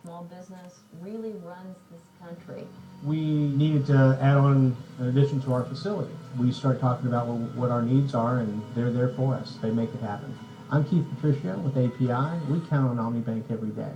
small business really runs this country. We needed to add on an addition to our facility. We start talking about what our needs are, and they're there for us. They make it happen. I'm Keith Patricia with API. We count on OmniBank every day.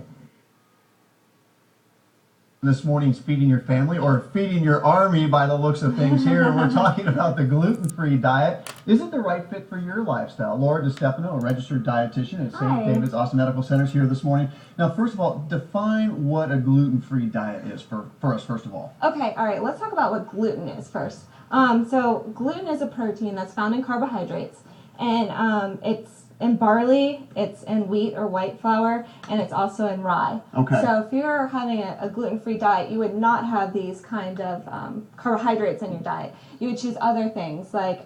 This morning's Feeding Your Family, or Feeding Your Army by the looks of things here. We're talking about the gluten-free diet. Is it the right fit for your lifestyle? Laura DiStefano, a registered dietitian at St. David's Austin Medical Center, is here this morning. Now, first of all, define what a gluten-free diet is for us, first of all. Okay, all right, let's talk about what gluten is first. So gluten is a protein that's found in carbohydrates, and it's in barley, it's in wheat or white flour, and it's also in rye. Okay. So if you're having a gluten-free diet, you would not have these kind of carbohydrates in your diet. You would choose other things like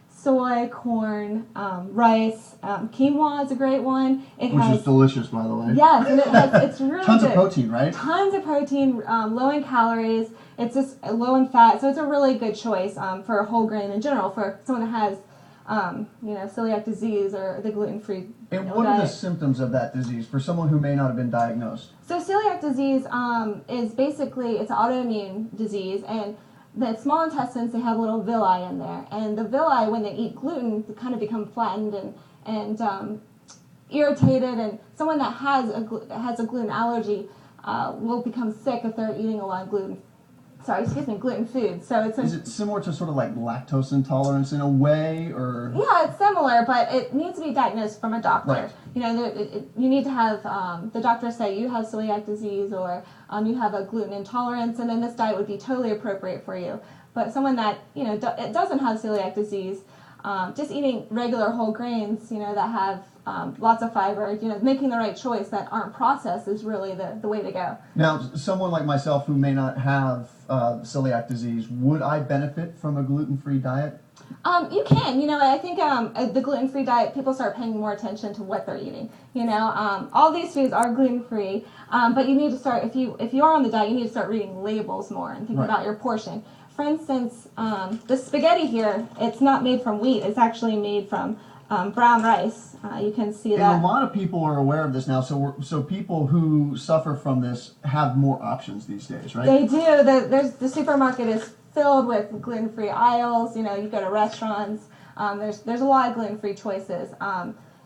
soy, corn, rice. Quinoa is a great one. Which is delicious, by the way. Yes, and it's really Tons good. of protein, right? Tons of protein, low in calories. It's just low in fat, so it's a really good choice for a whole grain in general for someone that has celiac disease or the gluten-free And what diet. are the symptoms of that disease for someone who may not have been diagnosed? So celiac disease is basically, it's an autoimmune disease, and the small intestines, they have little villi in there, and the villi, when they eat gluten, they kind of become flattened and irritated, and someone that has a gluten allergy will become sick if they're eating a lot of gluten food. So Is it similar to sort of like lactose intolerance in a way, or? Yeah, it's similar, but it needs to be diagnosed from a doctor. Right. You know, you need to have the doctor say you have celiac disease or you have a gluten intolerance, and then this diet would be totally appropriate for you. But someone that, it doesn't have celiac disease, just eating regular whole grains, that have lots of fiber, making the right choice that aren't processed is really the way to go. Now, someone like myself who may not have celiac disease, would I benefit from a gluten-free diet? You can. I think the gluten-free diet, people start paying more attention to what they're eating. All these foods are gluten-free, but you need to start, if you are on the diet, you need to start reading labels more and thinking about your portion. For instance, the spaghetti here, it's not made from wheat. It's actually made from brown rice. You can see that. And a lot of people are aware of this now, so people who suffer from this have more options these days, right? They do. The supermarket is filled with gluten-free aisles. You go to restaurants. There's a lot of gluten-free choices.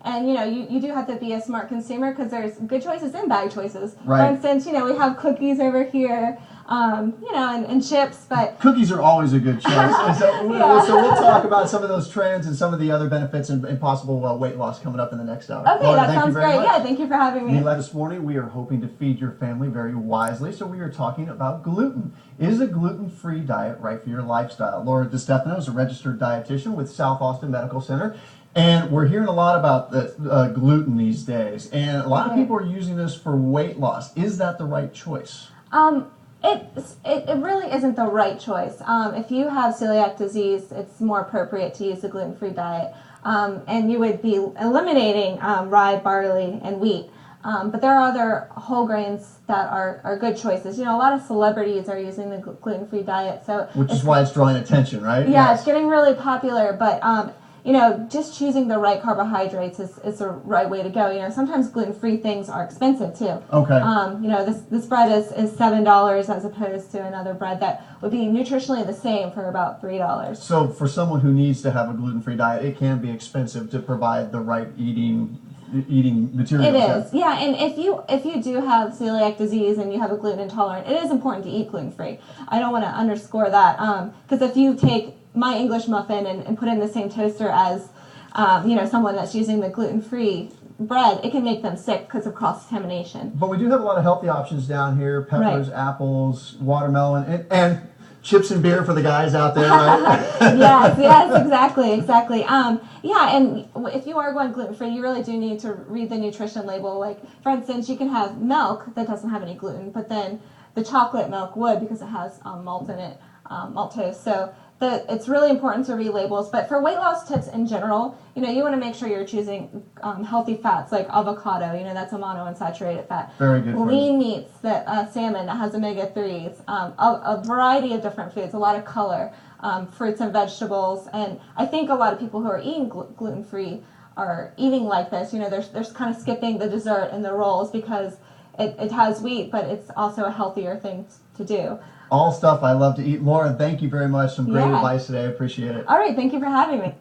And you do have to be a smart consumer because there's good choices and bad choices. Right. For instance, we have cookies over here. And chips, but cookies are always a good choice. So we'll talk about some of those trends and some of the other benefits and possible weight loss coming up in the next hour. Okay, Laura, that sounds great. Much. Yeah, thank you for having me. This morning we are hoping to feed your family very wisely, so we are talking about gluten. Is a gluten-free diet right for your lifestyle? Laura DiStefano is a registered dietitian with South Austin Medical Center. And we're hearing a lot about the gluten these days, and a lot of people are using this for weight loss. Is that the right choice? It really isn't the right choice. If you have celiac disease, it's more appropriate to use a gluten-free diet. And you would be eliminating rye, barley, and wheat. But there are other whole grains that are good choices. A lot of celebrities are using the gluten-free diet. Which is why it's drawing attention, right? Yeah, It's getting really popular, but just choosing the right carbohydrates is the right way to go. Sometimes gluten-free things are expensive too. Okay. This bread is $7 as opposed to another bread that would be nutritionally the same for about $3. So for someone who needs to have a gluten-free diet, it can be expensive to provide the right eating materials. It is, yeah. And if you do have celiac disease and you have a gluten intolerant, it is important to eat gluten-free. I don't want to underscore that because if you take my English muffin and put it in the same toaster as, someone that's using the gluten-free bread, it can make them sick because of cross-contamination. But we do have a lot of healthy options down here: peppers, apples, watermelon, and chips and beer for the guys out there, right? yes, exactly. And if you are going gluten-free, you really do need to read the nutrition label. Like, for instance, you can have milk that doesn't have any gluten, but then the chocolate milk would because it has malt in it, maltose. So it's really important to read labels. But for weight loss tips in general, you want to make sure you're choosing healthy fats like avocado. That's a monounsaturated fat. Very good. Lean meats, that salmon that has omega-3s, a variety of different foods, a lot of color, fruits and vegetables. And I think a lot of people who are eating gluten-free are eating like this. They're kind of skipping the dessert and the rolls because it has wheat, but it's also a healthier thing to do. All stuff I love to eat. Laura, thank you very much. Some great Yeah. advice today. I appreciate it. All right, thank you for having me.